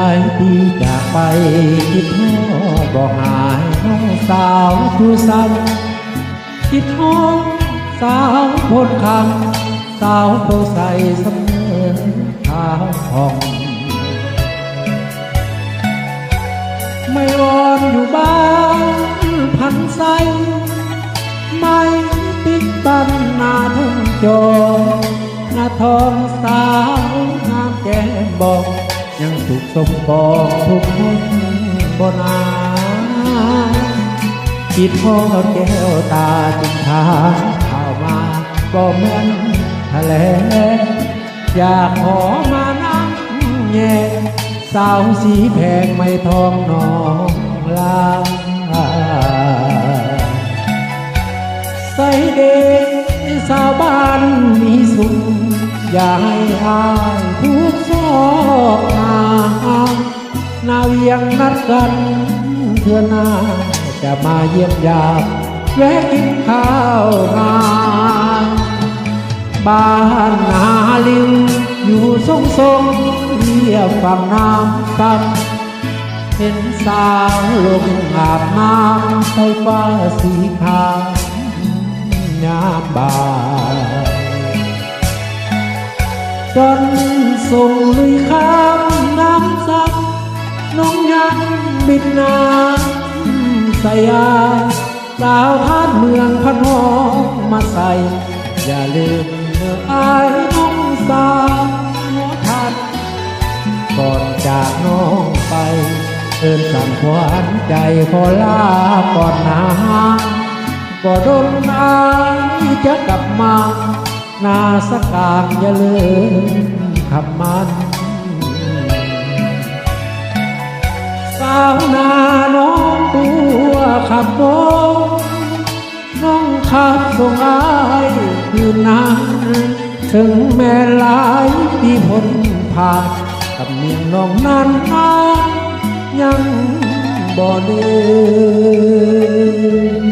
ายปีจากไปคิดทอดบ่หายน้องสาวทุสันคิดทอดสาวพ้นคำสาวโพใสเสมอขาวผ่องไม่วอนอยู่บ้านพันใสไม่ติดบันหน้าทุ่งจอหน้าทองสาวงามแก้มบอกยังสุขสมปองทุกคนบนาคิดทอดแก้วตาจึงถามข่าวมาก็เหมือนทะเลอยากขอมานั่งแย่สาวสีแพงไม่ทองน้องลาใส่เดสาวบ้านมีสุขอย่าให้อายทุกซอกนาเวียงนัดกันเพื่อหน้าจะมาเยี่ยมยามแวะกินข้าวงานบ้านนาลิวอยู่ทรงเรียบฝั่งน้ำซ้ำเห็นสาวลงอาบน้ำใส่ฟ้าสีขาว ยามบ่ายจนส่งลุยข้ามน้ำซับน้องยังบินน้ำสยามสาวทาสเมืองพันหอมมาใส่อย่าลืมเมื่ออายน้องสาวหัวทันก่อนจากน้องไปเอิ้นสั่งขวัญใจขอลาก่อนนะก็ดนอายจะกลับมานาสกางอย่าลืมคำมันสาวนาน้องตัวขับโบน้องขับส่งอายคืนนั้นถึงแม่หลายปีพ้นผ่านกับเมียงน้องนั้นยังบ่ลืม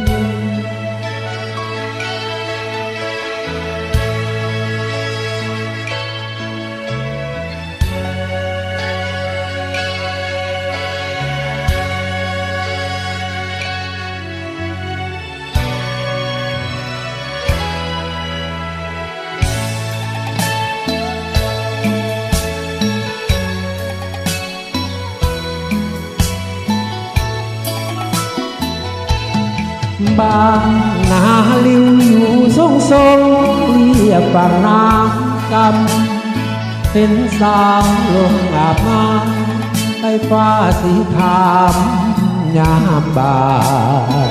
บ้านนาลิวอยู่ทรงเรียบฝั่งน้ำกำเป็นสาวลงอาบน้ำใต้ฟ้าสีขามยามบ่าย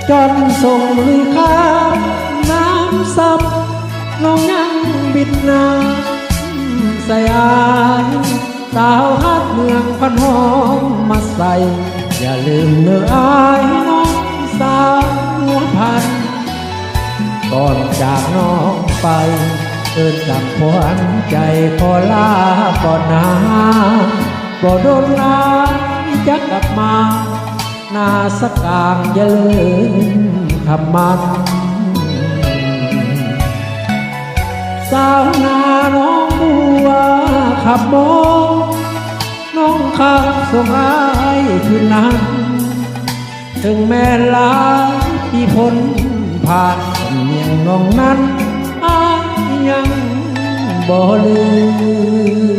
จนส่งลุยข้ามน้ำซับน้องยังบิดน้ำสยามสาวฮัดเมืองพันหอมมาใส่อย่าลืมเนื้ออายน้องสาวหัวพันก่อนจากน้องไปเอิ้นสั่งขวัญใจขอลาก่อนนะบ่โดนอายจะกลับมานาสกางอย่าลืมคำมันสาวนาน้องบัวขับโบน้องขับส่งอายคืนนั้นถึงแม่ลาที่พ้นผ่านเมียงน้องนั้นอายยังบ่ลืม